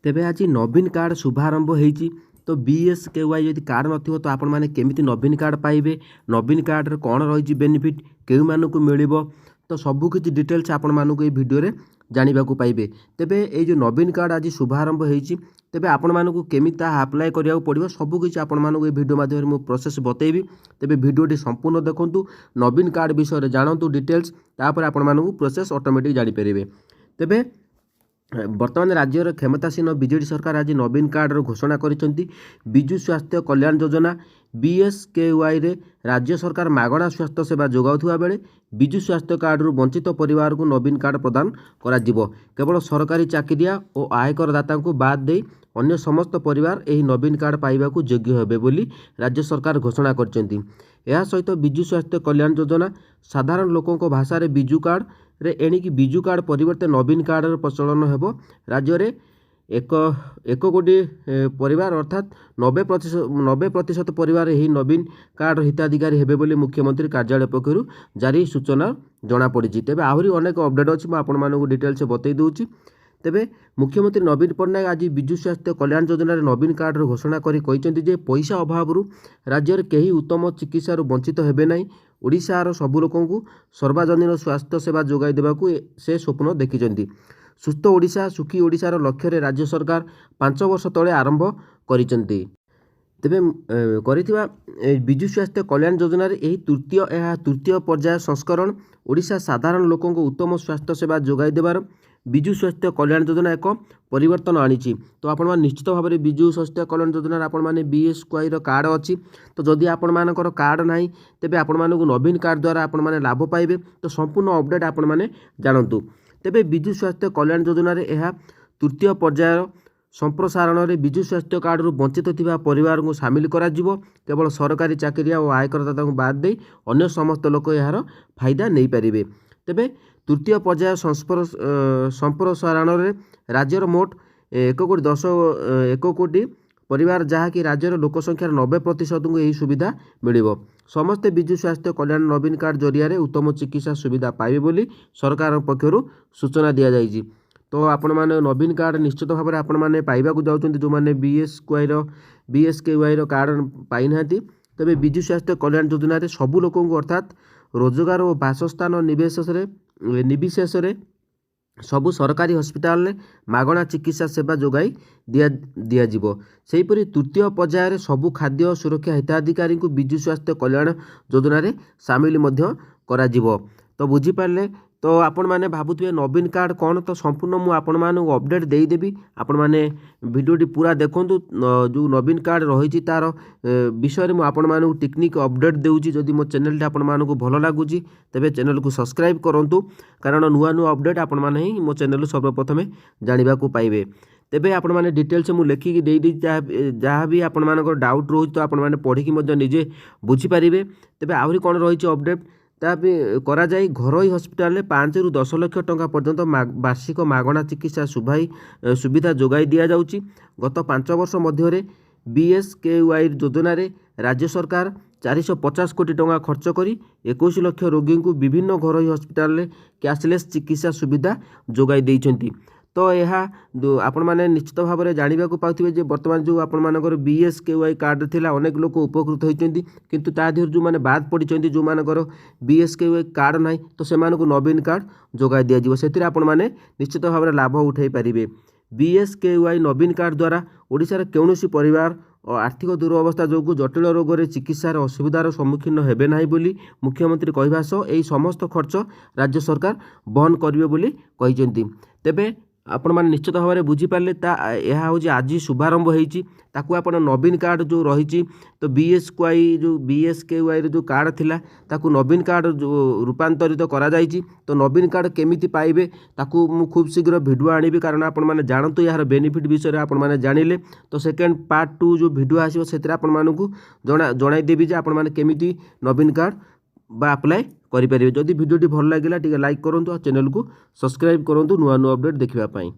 तेबे आज नवीन कार्ड शुभारंभ होती तो BSKY यदि कार्ड नथिबो तो आपण माने केमिति नवीन कार्ड पाइबे, नवीन कार्ड रे कौन रही बेनिफिट केउ मानकु मिलिबो तो सबु किछि डिटेल्स आपण मानकु ए वीडियो रे जानिबा को पाइबे। तेबे ए जो नवीन कार्ड आज शुभारंभ होती तेबे आपण मानकु केमिति अप्लाई करिया पड़िबो सबु किछि आपण मानकु ए वीडियो माध्यम मु प्रोसेस बतेइबी। तेबे वीडियोटी संपूर्ण देखंतु, नवीन कार्ड विषय रे जानंतु डिटेल्स, तापर आपण मानकु प्रोसेस ऑटोमेटिक जानि परिबे। तेबे वर्तमान राज्यर क्षमतासीन बीजेडी सरकार आज नवीन कार्ड घोषणा करिसेंती। विजु स्वास्थ्य कल्याण योजना BSKY रे राज्य सरकार मागणा स्वास्थ्य सेवा जोगाउथुवा बेले विजु स्वास्थ्य कार्ड रु वंचित परिवार को नवीन कार्ड प्रदान करा जिवो। केवल सरकारी चाकरिया और आयकर दाता को बाद दे अन्य समस्त परिवार एही नवीन कार्ड पाइबा को योग्य हेबे बोली राज्य सरकार घोषणा करचंती। एहा सहित विजु स्वास्थ्य कल्याण योजना साधारण लोकों को भाषा रे विजु कार्ड रे एणिकी विजु कार्ड परिवर्ते नवीन कार्ड प्रचलन हेबो। राज्य रे एक कोटी परिवार अर्थात 90% परिवार यही नवीन कार्ड हिताधिकारी हेबे बोली मुख्यमंत्री कार्यालय पक्षरु जारी सूचना जना पड़ी। तेबे आहरी अनेक अपडेट अछि, मैं आपण मानकु डिटेल्स बतई दूची। तेबे मुख्यमंत्री नवीन पट्टनायक आज विजु स्वास्थ्य कल्याण योजना नवीन कार्ड घोषणा करी कहिसेंती जे पैसा अभाव राज्य रे केही उत्तम चिकित्सा वंचित हेबे नाही। ओडिशार सबु लोकंकु सर्वजनीन स्वास्थ्य सेवा जोगाई देबाकू से स्वप्न देखिसेंती। सुस्थ ओडिशा सुखी ओडिशार लक्ष्य रे राज्य सरकार 5 वर्ष तले आरंभ करिसेंती। तेबे करिथिबा विजु स्वास्थ्य कल्याण योजना रे एही तृतीय पर्याय संस्करण ओडिशा साधारण लोकंकु उत्तम स्वास्थ्य सेवा जोगाई देबार विजु स्वास्थ्य कल्याण योजना एक परिवर्तन आनी। तो आपण माने निश्चित भाव में विजु स्वास्थ्य कल्याण योजना आपण माने BSKY रो कार्ड अच्छी तो जदि आपण मानकर कार्ड नाही तेबे आपण मानकु नवीन कार्ड द्वारा आपण माने लाभ पाइबे। तो संपूर्ण अपडेट आपण माने जानंतु। तेबे विजु स्वास्थ्य कल्याण योजना रे एहा तृतीय पर्याय संप्रसारण रे विजु स्वास्थ्य कार्ड रु वंचित थिबा परिवार को शामिल करा जिवो। केवल सरकारी चाकरिया और आयकरदाता को बाद दे अन्य समस्त लोक यार फायदा नहीं पारिबे। तेबे तृतीय पर्याय संप्रसारण रे राज्यर मोट 1 कोटी परिवार जहाँकि राज्यर लोकसंख्यार 90% को यही सुविधा मिलिबो। समस्ते विजु स्वास्थ्य कल्याण नवीन कार्ड जरिया उत्तम चिकित्सा सुविधा पाइबे बोली सरकार पक्षरु सूचना दिया जाइछि। तो आपण माने नवीन कार्ड निश्चित भाव में आपण माने पाइबा को जाउछन्ति जो माने BSKY रो कार्ड पाइ नांती। तबे विजु स्वास्थ्य कल्याण योजना रे सबु लोकंकु अर्थात रोजगार और बासस्थान निविशेष सबु सरकारी हस्पिटाल में मागणा चिकित्सा सेवा जोगाई दिया जिवो। सेहीपरि तृतीय पर्याय सबु खाद्य सुरक्षा हिताधिकारी को विजु स्वास्थ्य कल्याण योजना रे सामिल मध्य करा जिवो। तो बुझी पारले। तो आपण माने भाबुथिबे नवीन कार्ड कौन, तो संपूर्ण मु आपण मानकु अपडेट देई देबी। आपण माने वीडियोटी पूरा देखंतु। जो नवीन कार्ड रही तार विषय रे मु आपण मानकु टेक्निक अपडेट देउची। जदि मो चैनल आपण मानकु भलो लागुची तेबे चैनल को सब्सक्राइब करंतु, कारण नुआ अपडेट आपण माने ही मो चैनल सर्वप्रथमे जानिबा को पाइबे। तेबे आपण माने डिटेल्स मु लेखिकी देई दी जहाँ भी आपण मानकर डाउट रोज तो आपण माने पढ़िकी मध्य निजे बुझी पारिबे। तेबे आहुरी कोन रही अपडेट तापि करा जाई घरोई हस्पिटाल में 5 ରୁ 10 लाख टंका पर्यंत वार्षिक मागणा चिकित्सा सुविधा जोगाई दिया जाउची। गत 5 वर्ष मध्य BSKY योजना रे राज्य सरकार 450 कोटी टंका खर्च करी 21 लाख रोगी को विभिन्न घरोई हस्पिटाल में कैशलेस चिकित्सा सुविधा जोगाई देइछंती। तो यह आपण माने निश्चित भाव में जानवा को पाउथिबे जे वर्तमान जो आपण मानकर BSKY कार्ड थिला अनेक लोक उपकृत होइचंती, किंतु ता देहर जो माने बाद पड़िचंती जो मानकर BSKY कार्ड नाही तो सेमानकु नवीन कार्ड जोगाई दिया जिवो। सेतिरे आपण माने निश्चित भाव में लाभ उठाई पारिबे। BSKY नवीन कार्ड द्वारा ओडिशार कौनसी परिवार और आर्थिक दुर्वस्था जो जटिल रोग रे चिकित्सार असुविधार सम्मुखीन हेबे नाही बोली मुख्यमंत्री कहवा सह एही समस्त खर्च राज्य सरकार बहन करिवे बोली कहिसेंती। तेबे आपण माने निश्चित भाव में बुझीपारे यह हूँ आज शुभारंभ होती आप नवीन कार्ड जो रही तो BSKY जो कार्ड थिला ताकू नवीन कार्ड जो रूपांतरित करा जाइछि। तो नवीन कार्ड केमिति पाइबे ताकू मु खूब शीघ्र वीडियो आनिबि, कारण आपण माने जानतु यार बेनिफिट विषय आपण माने जानिले। तो सेकेंड पार्ट 2 जो वीडियो आसीबो सेतरा आपण मानकु जणाई देबी जे आपण माने केमिति नवीन कार्ड बा अप्लाई करि परिबे। जदि वीडियोटी भल लागिला टिके लाइक करंतु और चैनल को सब्सक्राइब करंतु नुआ अपडेट देखिबा पई।